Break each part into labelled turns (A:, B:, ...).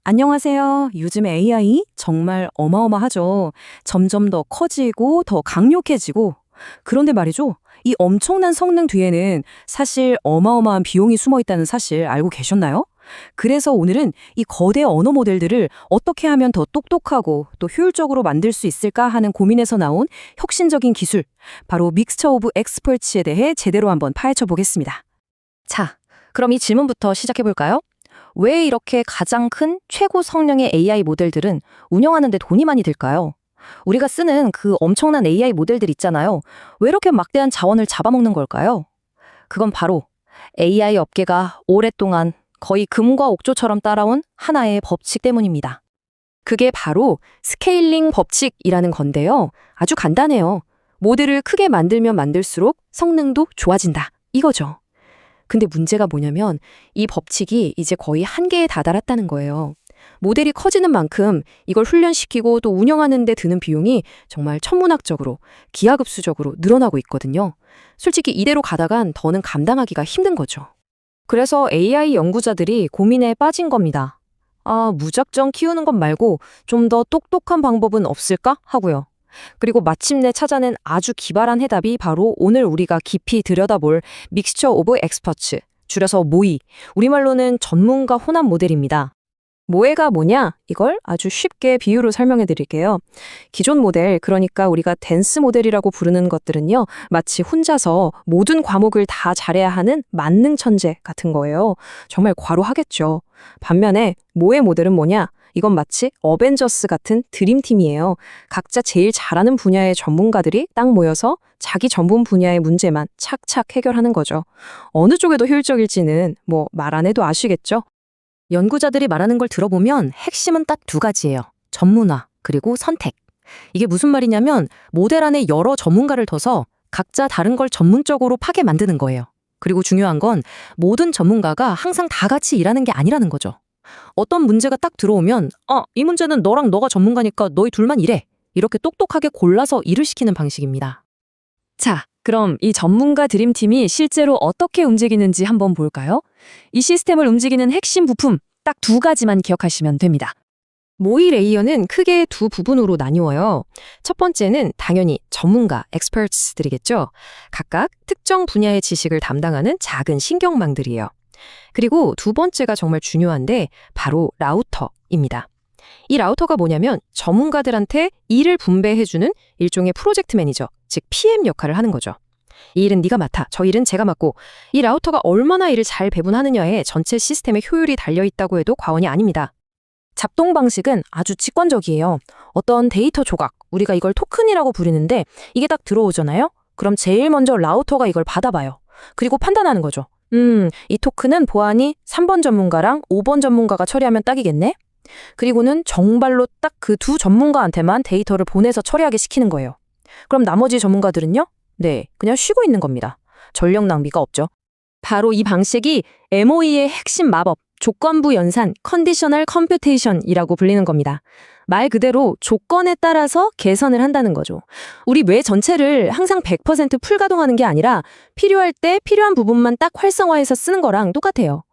A: 안녕하세요. 요즘 AI 정말 어마어마하죠. 점점 더 커지고 더 강력해지고. 그런데 말이죠. 이 엄청난 성능 뒤에는 사실 어마어마한 비용이 숨어 있다는 사실 알고 계셨나요? 그래서 오늘은 이 거대 언어 모델들을 어떻게 하면 더 똑똑하고 또 효율적으로 만들 수 있을까 하는 고민에서 나온 혁신적인 기술, 바로 믹스처 오브 엑스퍼츠에 대해 제대로 한번 파헤쳐 보겠습니다.
B: 자, 그럼 이 질문부터 시작해 볼까요? 왜 이렇게 가장 큰 최고 성능의 AI 모델들은 운영하는 데 돈이 많이 들까요? 우리가 쓰는 그 엄청난 AI 모델들 있잖아요. 왜 이렇게 막대한 자원을 잡아먹는 걸까요? 그건 바로 AI 업계가 오랫동안 거의 금과 옥조처럼 따라온 하나의 법칙 때문입니다. 그게 바로 스케일링 법칙이라는 건데요. 아주 간단해요. 모델을 크게 만들면 만들수록 성능도 좋아진다. 이거죠. 근데 문제가 뭐냐면 이 법칙이 이제 거의 한계에 다다랐다는 거예요. 모델이 커지는 만큼 이걸 훈련시키고 또 운영하는 데 드는 비용이 정말 천문학적으로, 기하급수적으로 늘어나고 있거든요. 솔직히 이대로 가다간 더는 감당하기가 힘든 거죠. 그래서 AI 연구자들이 고민에 빠진 겁니다. 무작정 키우는 것 말고 좀 더 똑똑한 방법은 없을까 하고요. 그리고 마침내 찾아낸 아주 기발한 해답이 바로 오늘 우리가 깊이 들여다볼 믹스처 오브 엑스퍼츠, 줄여서 모이, 우리말로는 전문가 혼합 모델입니다. 모해가 뭐냐? 이걸 아주 쉽게 비유로 설명해 드릴게요. 기존 모델, 그러니까 우리가 댄스 모델이라고 부르는 것들은요, 마치 혼자서 모든 과목을 다 잘해야 하는 만능 천재 같은 거예요. 정말 과로하겠죠. 반면에 모해 모델은 뭐냐? 이건 마치 어벤져스 같은 드림팀이에요. 각자 제일 잘하는 분야의 전문가들이 딱 모여서 자기 전문 분야의 문제만 착착 해결하는 거죠. 어느 쪽이 더 효율적일지는 뭐 말 안 해도 아시겠죠? 연구자들이 말하는 걸 들어보면 핵심은 딱 두 가지예요. 전문화, 그리고 선택. 이게 무슨 말이냐면 모델 안에 여러 전문가를 둬서 각자 다른 걸 전문적으로 파게 만드는 거예요. 그리고 중요한 건 모든 전문가가 항상 다 같이 일하는 게 아니라는 거죠. 어떤 문제가 딱 들어오면 이 문제는 너랑 너가 전문가니까 너희 둘만 일해. 이렇게 똑똑하게 골라서 일을 시키는 방식입니다. 자, 그럼 이 전문가 드림팀이 실제로 어떻게 움직이는지 한번 볼까요? 이 시스템을 움직이는 핵심 부품 딱 두 가지만 기억하시면 됩니다. 모의 레이어는 크게 두 부분으로 나뉘어요. 첫 번째는 당연히 전문가, 엑스퍼츠들이겠죠. 각각 특정 분야의 지식을 담당하는 작은 신경망들이에요. 그리고 두 번째가 정말 중요한데 바로 라우터입니다. 이 라우터가 뭐냐면 전문가들한테 일을 분배해주는 일종의 프로젝트 매니저, 즉 PM 역할을 하는 거죠. 이 일은 네가 맡아, 저 일은 제가 맡고 이 라우터가 얼마나 일을 잘 배분하느냐에 전체 시스템의 효율이 달려있다고 해도 과언이 아닙니다. 작동 방식은 아주 직관적이에요. 어떤 데이터 조각, 우리가 이걸 토큰이라고 부르는데 이게 딱 들어오잖아요? 그럼 제일 먼저 라우터가 이걸 받아봐요. 그리고 판단하는 거죠. 이 토큰은 보안이 3번 전문가랑 5번 전문가가 처리하면 딱이겠네? 그리고는 정발로 딱 그 두 전문가한테만 데이터를 보내서 처리하게 시키는 거예요. 그럼 나머지 전문가들은요? 네, 그냥 쉬고 있는 겁니다. 전력 낭비가 없죠. 바로 이 방식이 MOE의 핵심 마법, 조건부 연산, 컨디셔널 컴퓨테이션이라고 불리는 겁니다. 말 그대로 조건에 따라서 개선을 한다는 거죠. 우리 뇌 전체를 항상 100% 풀가동하는 게 아니라 필요할 때 필요한 부분만 딱 활성화해서 쓰는 거랑 똑같아요.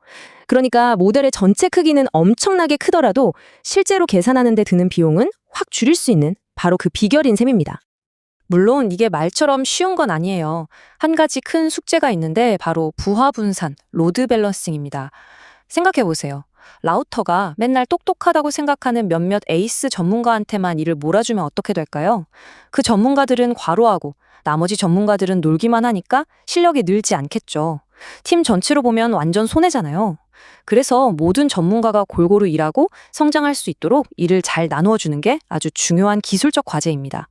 B: 그러니까 모델의 전체 크기는 엄청나게 크더라도 실제로 계산하는 데 드는 비용은 확 줄일 수 있는 바로 그 비결인 셈입니다. 물론 이게 말처럼 쉬운 건 아니에요. 한 가지 큰 숙제가 있는데 바로 부하 분산, 로드 밸런싱입니다. 생각해 보세요. 라우터가 맨날 똑똑하다고 생각하는 몇몇 에이스 전문가한테만 일을 몰아주면 어떻게 될까요? 그 전문가들은 과로하고 나머지 전문가들은 놀기만 하니까 실력이 늘지 않겠죠. 팀 전체로 보면 완전 손해잖아요. 그래서 모든 전문가가 골고루 일하고 성장할 수 있도록 일을 잘 나누어 주는 게 아주 중요한 기술적 과제입니다.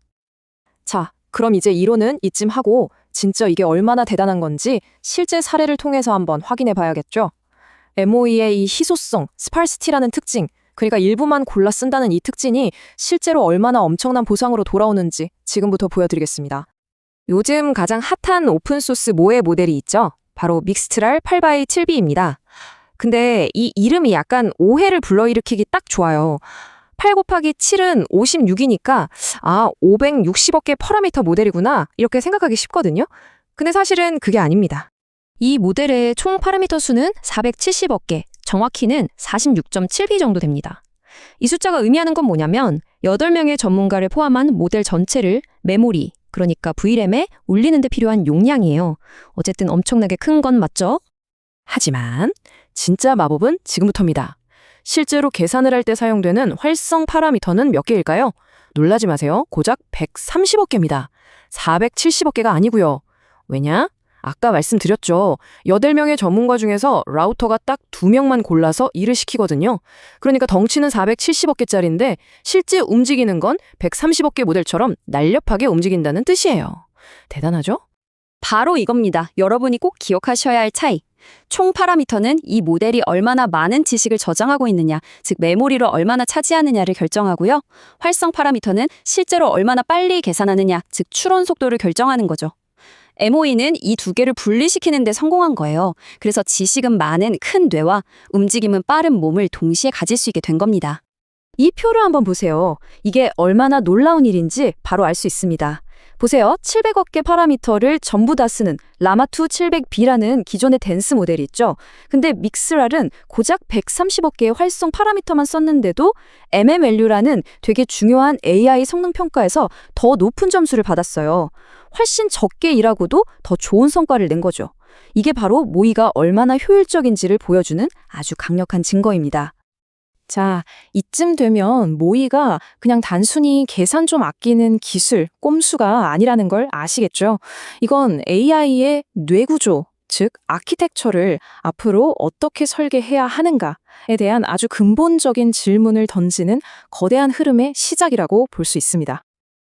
B: 자, 그럼 이제 이론은 이쯤 하고 진짜 이게 얼마나 대단한 건지 실제 사례를 통해서 한번 확인해 봐야겠죠? MOE의 이 희소성, 스파르시티라는 특징, 그러니까 일부만 골라 쓴다는 이 특징이 실제로 얼마나 엄청난 보상으로 돌아오는지 지금부터 보여드리겠습니다. 요즘 가장 핫한 오픈소스 모해 모델이 있죠? 바로 믹스트랄 8x7b입니다. 근데 이 이름이 약간 오해를 불러일으키기 딱 좋아요. 8 곱하기 7은 56이니까 560억 개 퍼라미터 모델이구나 이렇게 생각하기 쉽거든요. 근데 사실은 그게 아닙니다. 이 모델의 총 파라미터 수는 470억 개, 정확히는 46.7B 정도 됩니다.
C: 이 숫자가 의미하는 건 뭐냐면 8명의 전문가를 포함한 모델 전체를 메모리, 그러니까 VRAM에 올리는 데 필요한 용량이에요. 어쨌든 엄청나게 큰 건 맞죠?
A: 하지만 진짜 마법은 지금부터입니다. 실제로 계산을 할 때 사용되는 활성 파라미터는 몇 개일까요? 놀라지 마세요. 고작 130억 개입니다. 470억 개가 아니고요. 왜냐? 아까 말씀드렸죠. 8명의 전문가 중에서 라우터가 딱 2명만 골라서 일을 시키거든요. 그러니까 덩치는 470억 개짜리인데 실제 움직이는 건 130억 개 모델처럼 날렵하게 움직인다는 뜻이에요. 대단하죠?
D: 바로 이겁니다. 여러분이 꼭 기억하셔야 할 차이. 총 파라미터는 이 모델이 얼마나 많은 지식을 저장하고 있느냐, 즉 메모리를 얼마나 차지하느냐를 결정하고요. 활성 파라미터는 실제로 얼마나 빨리 계산하느냐, 즉 추론 속도를 결정하는 거죠. MOE는 이 두 개를 분리시키는 데 성공한 거예요. 그래서 지식은 많은 큰 뇌와 움직임은 빠른 몸을 동시에 가질 수 있게 된 겁니다.
A: 이 표를 한번 보세요. 이게 얼마나 놀라운 일인지 바로 알 수 있습니다. 보세요. 700억 개 파라미터를 전부 다 쓰는 라마2 700B라는 기존의 댄스 모델이 있죠. 근데 믹스랄은 고작 130억 개의 활성 파라미터만 썼는데도 MMLU라는 되게 중요한 AI 성능 평가에서 더 높은 점수를 받았어요. 훨씬 적게 일하고도 더 좋은 성과를 낸 거죠. 이게 바로 모이가 얼마나 효율적인지를 보여주는 아주 강력한 증거입니다.
B: 자, 이쯤 되면 모이가 그냥 단순히 계산 좀 아끼는 기술, 꼼수가 아니라는 걸 아시겠죠? 이건 AI의 뇌구조, 즉 아키텍처를 앞으로 어떻게 설계해야 하는가에 대한 아주 근본적인 질문을 던지는 거대한 흐름의 시작이라고 볼 수 있습니다.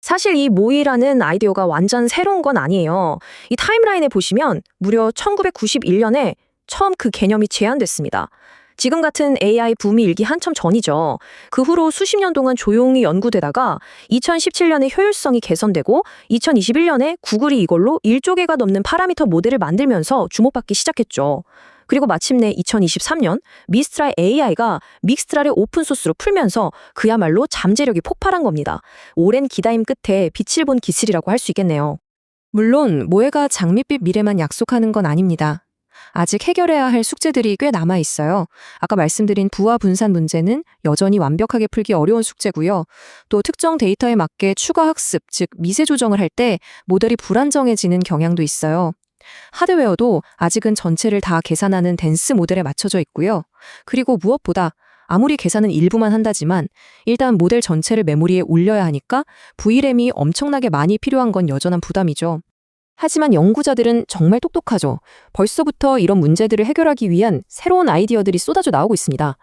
C: 사실 이 모이라는 아이디어가 완전 새로운 건 아니에요. 이 타임라인에 보시면 무려 1991년에 처음 그 개념이 제안됐습니다. 지금 같은 AI 붐이 일기 한참 전이죠. 그 후로 수십 년 동안 조용히 연구되다가 2017년에 효율성이 개선되고 2021년에 구글이 이걸로 1조 개가 넘는 파라미터 모델을 만들면서 주목받기 시작했죠. 그리고 마침내 2023년 미스트랄 AI가 믹스트랄을 오픈소스로 풀면서 그야말로 잠재력이 폭발한 겁니다. 오랜 기다림 끝에 빛을 본 기술이라고 할 수 있겠네요.
B: 물론 모해가 장밋빛 미래만 약속하는 건 아닙니다. 아직 해결해야 할 숙제들이 꽤 남아 있어요. 아까 말씀드린 부하 분산 문제는 여전히 완벽하게 풀기 어려운 숙제고요. 또 특정 데이터에 맞게 추가 학습, 즉 미세 조정을 할 때 모델이 불안정해지는 경향도 있어요. 하드웨어도 아직은 전체를 다 계산하는 댄스 모델에 맞춰져 있고요. 그리고 무엇보다 아무리 계산은 일부만 한다지만 일단 모델 전체를 메모리에 올려야 하니까 VRAM이 엄청나게 많이 필요한 건 여전한 부담이죠. 하지만 연구자들은 정말 똑똑하죠. 벌써부터 이런 문제들을 해결하기 위한 새로운 아이디어들이 쏟아져 나오고 있습니다.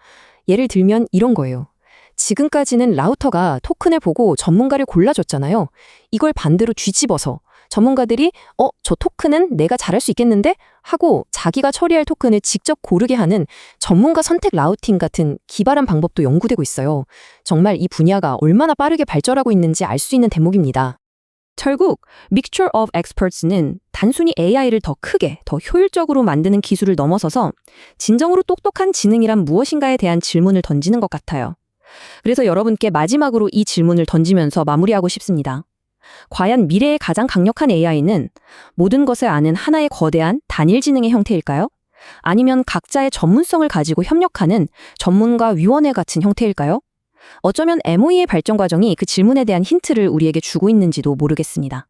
B: 예를 들면 이런 거예요. 지금까지는 라우터가 토큰을 보고 전문가를 골라줬잖아요. 이걸 반대로 뒤집어서 전문가들이 저 토큰은 내가 잘할 수 있겠는데? 하고 자기가 처리할 토큰을 직접 고르게 하는 전문가 선택 라우팅 같은 기발한 방법도 연구되고 있어요. 정말 이 분야가 얼마나 빠르게 발전하고 있는지 알 수 있는 대목입니다.
C: 결국 Mixture of Experts는 단순히 AI를 더 크게, 더 효율적으로 만드는 기술을 넘어서서 진정으로 똑똑한 지능이란 무엇인가에 대한 질문을 던지는 것 같아요. 그래서 여러분께 마지막으로 이 질문을 던지면서 마무리하고 싶습니다. 과연 미래의 가장 강력한 AI는 모든 것을 아는 하나의 거대한 단일 지능의 형태일까요? 아니면 각자의 전문성을 가지고 협력하는 전문가 위원회 같은 형태일까요? 어쩌면 MOE의 발전 과정이 그 질문에 대한 힌트를 우리에게 주고 있는지도 모르겠습니다.